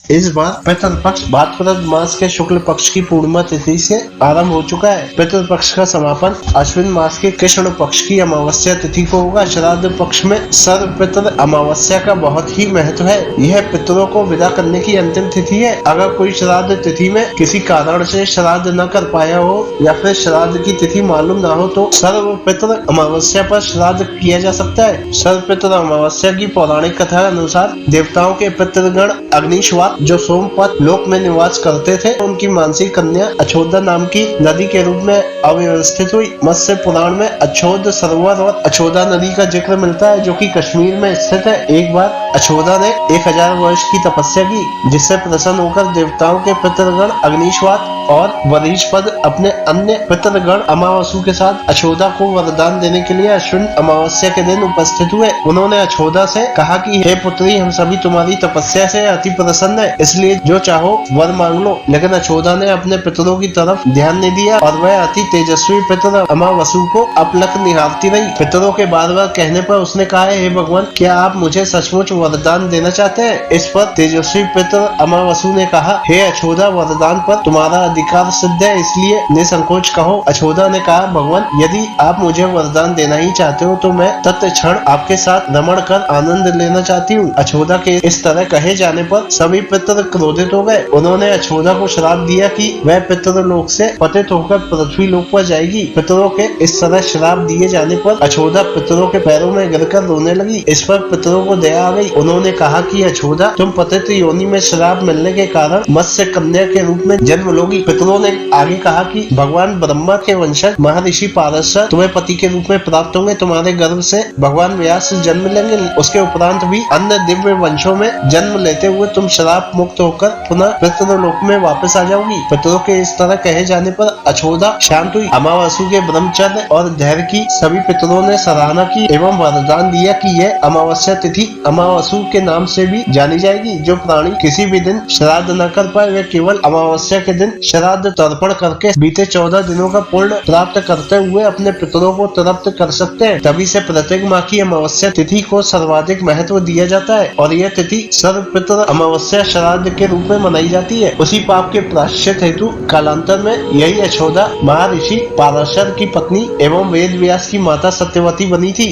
इस बार पितृपक्ष भाद्रपद मास के शुक्ल पक्ष की पूर्णिमा तिथि से आरंभ हो चुका है। पितृपक्ष का समापन अश्विन मास के कृष्ण पक्ष की अमावस्या तिथि को होगा। श्राद्ध पक्ष में सर्व पितृ अमावस्या का बहुत ही महत्व है। यह पितरों को विदा करने की अंतिम तिथि है। अगर कोई श्राद्ध तिथि में किसी कारण से श्राद्ध न कर पाया हो या फिर श्राद्ध की तिथि मालूम न हो तो सर्व पितृ अमावस्या पर श्राद्ध किया जा सकता है। सर्व पितृ अमावस्या की पौराणिक कथा अनुसार देवताओं के पितृगण अग्निश्वास जो सोमपत लोक में निवास करते थे, उनकी मानसी कन्या अछोदा नाम की नदी के रूप में अव्यवस्थित हुई। मत्स्य पुराण में अछोद सरोवर और अछोदा नदी का जिक्र मिलता है, जो कि कश्मीर में स्थित है। एक बार अछोदा ने 1000 वर्ष की तपस्या की, जिससे प्रसन्न होकर देवताओं के पितृगण अग्निश्वास और वरीशपद अपने अन्य पितृगण अमावसु के साथ अछोदा को वरदान देने के लिए अश्विन अमावस्या के दिन उपस्थित हुए। उन्होंने अछोदा से कहा कि हे पुत्री, हम सभी तुम्हारी तपस्या से अति प्रसन्न है, इसलिए जो चाहो वर मांग लो। लेकिन अछोदा ने अपने पितरों की तरफ ध्यान नहीं दिया और वह अति तेजस्वी पितर अमावसु को अपलक निहारती रही। पितरों के बार बार कहने पर उसने कहा, हे भगवान, क्या आप मुझे सचमुच वरदान देना चाहते हैं? इस पर तेजस्वी पितर अमावसु ने कहा, हे अछोदा, वरदान पर तुम्हारा अधिकार सिद्ध है, इसलिए निसंकोच कहो। अछोदा ने कहा, भगवान, यदि आप मुझे वरदान देना ही चाहते हो तो मैं तत्क्षण आपके साथ रमण कर आनंद लेना चाहती हूँ। अछोदा के इस तरह कहे जाने पर सभी पितर क्रोधित हो गए। उन्होंने अछोदा को श्राप दिया कि वह पितर लोक से पतित होकर पृथ्वी लोक पर जाएगी। पितरों के इस तरह श्राप दिए जाने पर अछोदा पितरों के पैरों में गिरकर रोने लगी। इस पर पितरों को दया आ गई। उन्होंने कहा कि अछोदा, तुम पतित योनि में श्राप मिलने के कारण मत्स्य कन्या के रूप में जन्म लोगी। पितरों ने आगे कहा कि भगवान ब्रह्मा के वंशज महर्षि पारशर तुम्हें पति के रूप में प्राप्त होंगे। तुम्हारे गर्भ से भगवान व्यास जन्म लेंगे। उसके उपरांत भी अन्य दिव्य वंशों में जन्म लेते हुए तुम श्राप मुक्त होकर पुनः पितृलोक में वापस आ जाओगी। पितरों के इस तरह कहे जाने पर अछोदा शांत हुई। अमावसु के ब्रह्मचर्य और धैर्य की सभी पितरों ने सराहना की एवं वरदान दिया कि यह अमावस्या तिथि अमावसु के नाम से भी जानी जाएगी। जो प्राणी किसी भी दिन श्राद्ध न कर पाए, वे केवल अमावस्या के दिन श्राद्ध तर्पण करके बीते 14 दिनों का पुण्य प्राप्त करते हुए अपने पितरों को तृप्त कर सकते हैं। तभी से प्रत्येक माह की अमावस्या तिथि को सर्वाधिक महत्व दिया जाता है और यह तिथि सर्व पितर अमावस्या श्राद्ध के रूप में मनाई जाती है। उसी पाप के प्रायश्चित हेतु कालांतर में यही अछोदा महर्षि पाराशर की पत्नी एवं वेद व्यास की माता सत्यवती बनी थी।